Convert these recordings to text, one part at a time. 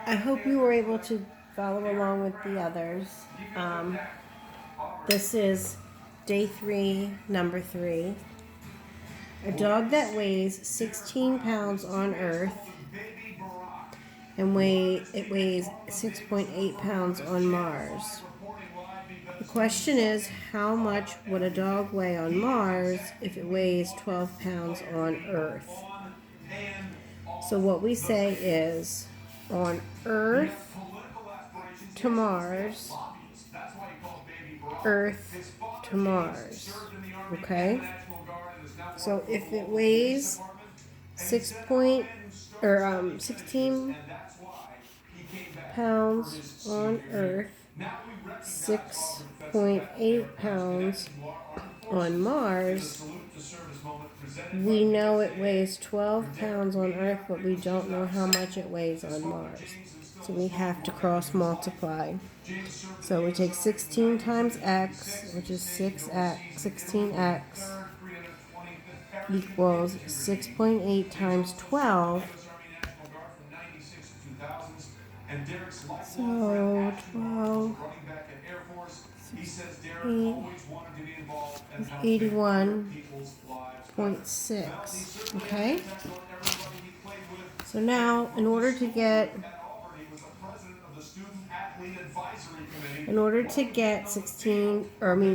I hope you were able to follow along with the others. Um, this is day 3, number 3. A dog that weighs 16 pounds on Earth and weighs 6.8 pounds on Mars. The question is, how much would a dog weigh on Mars if it weighs 12 pounds on Earth? So what we say is, on Earth to Mars, Earth to Mars. Okay? So if it weighs 16 pounds on Earth, 6.8 pounds on Mars, we know it weighs 12 pounds on Earth, but we don't know how much it weighs on Mars. So we have to cross multiply. So we take 16 times x, which is 6x, 16x, equals 6.8 times 12. So 12 is 81.6. Okay? So now, in order to get 16,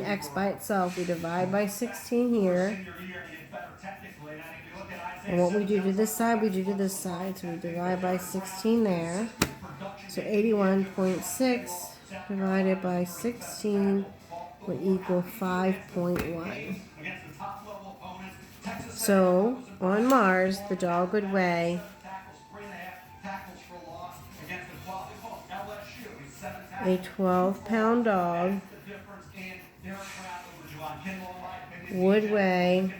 x by itself, we divide by 16 here. And what we do to this side, we do to this side. So we divide by 16 there. So 81.6 divided by 16 would equal 5.1. So on Mars, the dog would weigh 12-pound dog would weigh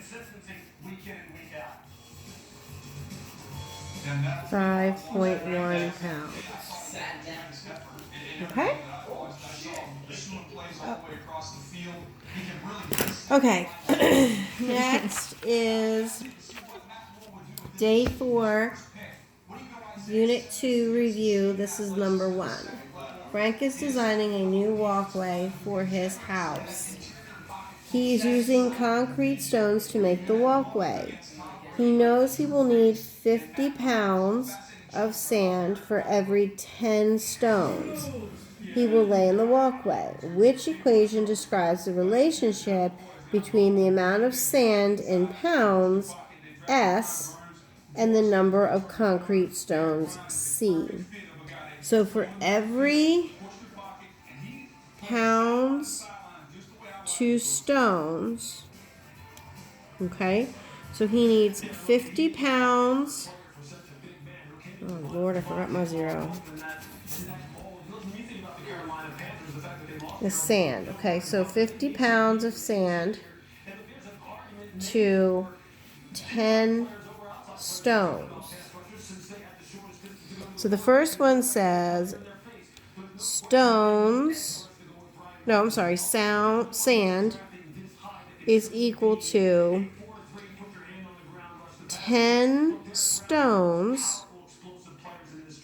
5.1 pounds. Okay? Okay. Next is day 4, unit 2 review. This is number 1. Frank is designing a new walkway for his house. He is using concrete stones to make the walkway. He knows he will need 50 pounds of sand for every 10 stones he will lay in the walkway. Which equation describes the relationship between the amount of sand in pounds, S, and the number of concrete stones, C? So for every pounds to stones, okay, so he needs 50 pounds. Oh Lord, I forgot my zero. The sand. Okay, so 50 pounds of sand to 10 stones. So the first one says sand is equal to 10 stones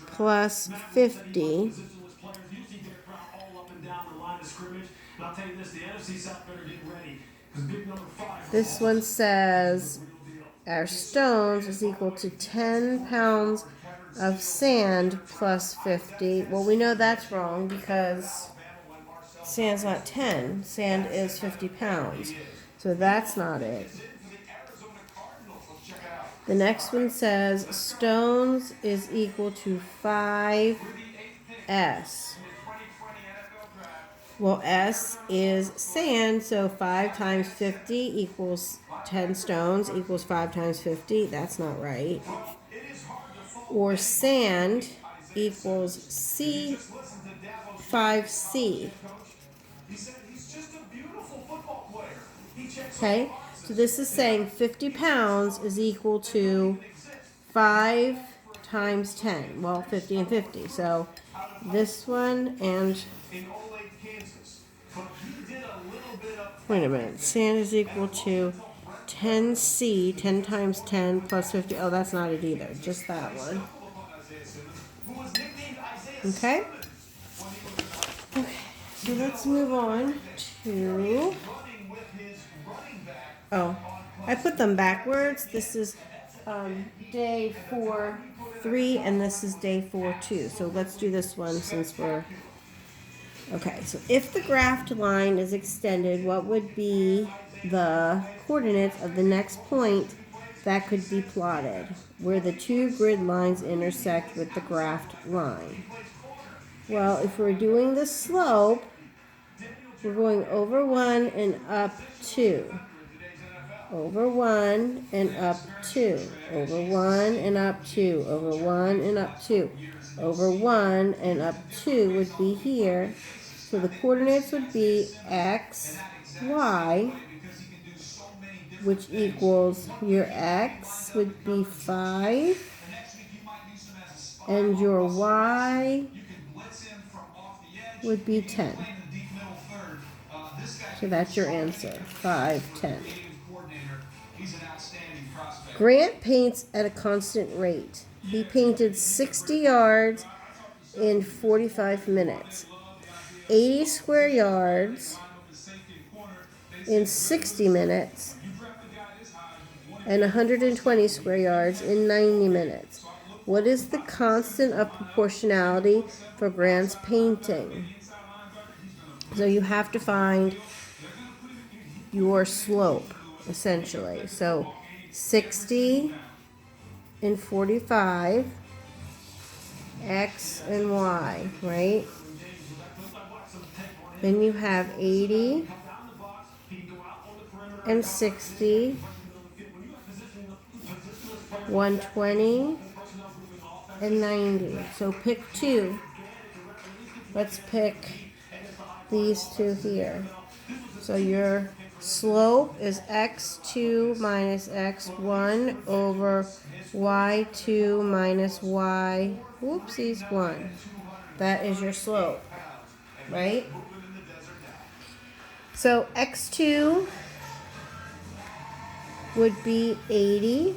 plus 50. This one says our stones is equal to 10 pounds of sand plus 50. Well, we know that's wrong because sand's not 10. Sand is 50 pounds. So that's not it. The next one says stones is equal to 5S. Well, S is sand, so 5 times 50 equals 10 stones equals 5 times 50. That's not right. Or sand equals C, 5C. Okay, so this is saying 50 pounds is equal to 5 times 10. Well, 50 and 50. So this one and... Wait a minute. Sand is equal to 10C, 10 times 10 plus 50. Oh, that's not it either. Just that one. Okay? Okay, so let's move on to, oh, I put them backwards. This is day 4-3, and this is day 4-2. So let's do this one since we're, okay, so if the graphed line is extended, what would be the coordinates of the next point that could be plotted, where the two grid lines intersect with the graphed line? Well, if we're doing the slope, we're going over 1 and up 2. Over 1 and up 2. Over 1 and up 2. Over 1 and up 2. Over 1 and up 2 would be here. So the coordinates would be x, y, which equals your x would be 5, and your y would be 10. So that's your answer, 5, 10. Grant paints at a constant rate. He painted 60 yards in 45 minutes, 80 square yards in 60 minutes, and 120 square yards in 90 minutes. What is the constant of proportionality for Grant's painting? So you have to find your slope, essentially. So 60 and 45, x and y, right? Then you have 80 and 60, 120 and 90. So pick two. Let's pick these two here. So your slope is x2 minus x1 over y2 minus y, whoopsies, 1. That is your slope, right? So x2 would be 80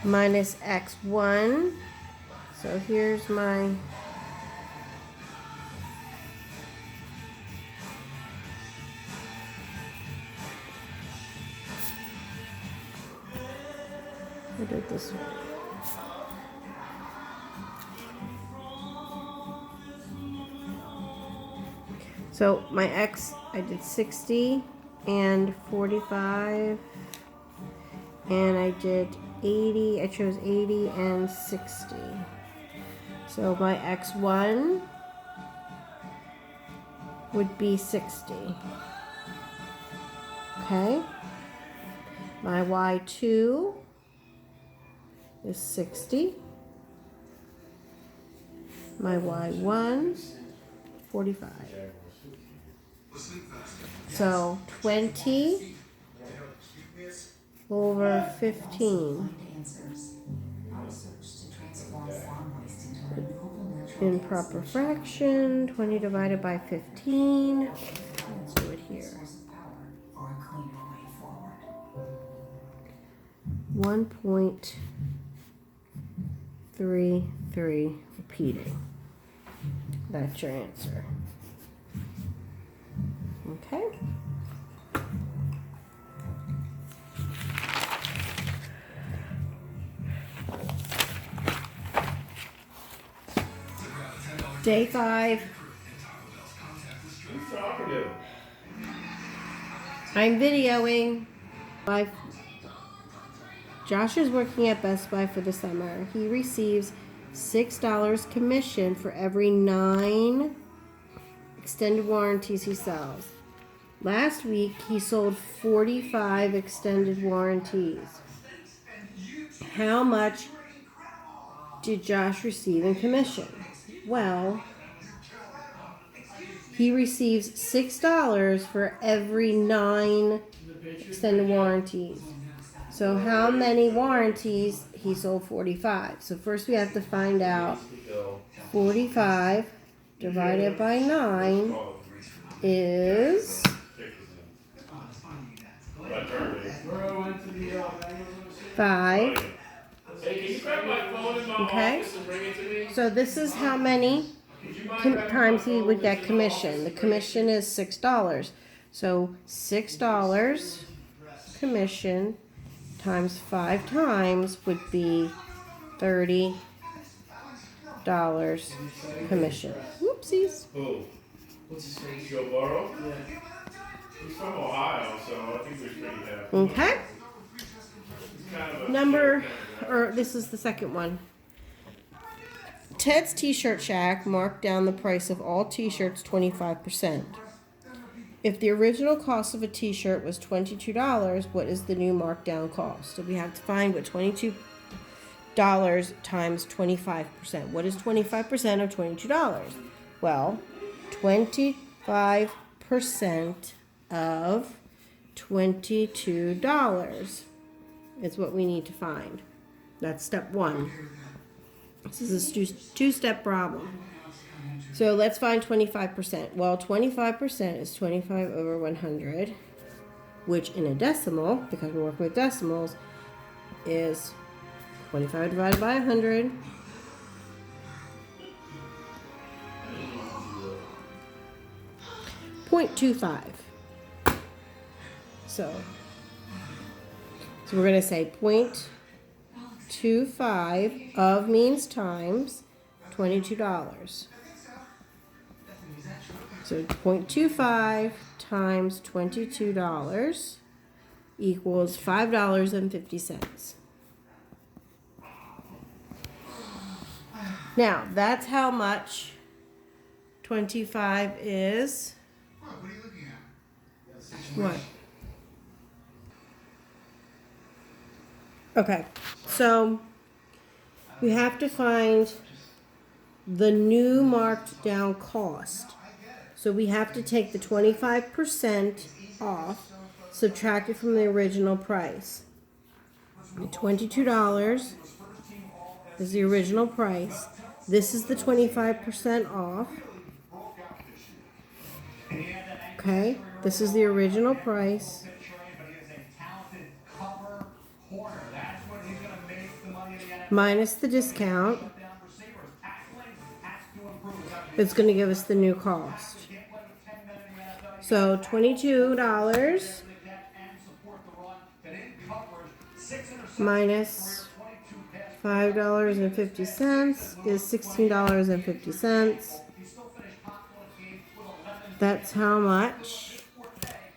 minus x1. So here's my I did this one. So my x, I did 60 and 45, and I did 80. I chose 80 and 60. So my x1 would be 60. Okay. My y2 is 60. My y1, 45. So 20 over 15. In proper fraction, 20 divided by 15. Let's do it here. 1.33 repeating. That's your answer. Okay. Day 5. I'm videoing. Josh is working at Best Buy for the summer. He receives $6 commission for every 9 extended warranties he sells. Last week, he sold 45 extended warranties. How much did Josh receive in commission? Well, he receives $6 for every 9 extended warranties. So how many warranties? He sold 45. So first we have to find out 45 divided by 9 is 5. Hey, can you grab my phone in my Okay? office and bring it to me? So this is how many Would you mind grabbing my times he phone would that's get in commission. The office and bring it to commission me? is $6. So $6 commission times 5 times would be $30 commission. Whoopsies. Who? What's his face? Joe Burrow? Yeah. He's from Ohio, so I think we're pretty happy. Okay. He's kind of a Number, chill kind of guy. or this is the second one. Ted's T-Shirt Shack marked down the price of all T-shirts 25%. If the original cost of a T-shirt was $22, what is the new markdown cost? So we have to find what $22 times 25%. What is 25% of $22? Well, 25% of $22 is what we need to find. That's step one. This is a two-step problem. So let's find 25%. Well, 25% is 25 over 100, which in a decimal, because we're working with decimals, is 25 divided by 100. .25. So we're going to say 0.25 of means times $22. So 0.25 times $22 equals $5.50. Now, that's how much 25 is. What are you looking at? What? Okay, so we have to find the new marked down cost. So we have to take the 25% off, subtract it from the original price. The $22 is the original price. This is the 25% off. Okay, this is the original price. Minus the discount. It's going to give us the new cost. So $22 minus $5.50 is $16.50. That's how much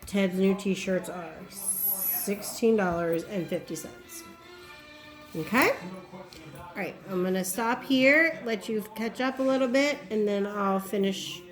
Ted's new t-shirts are. $16.50. Okay? Alright, I'm going to stop here, let you catch up a little bit, and then I'll finish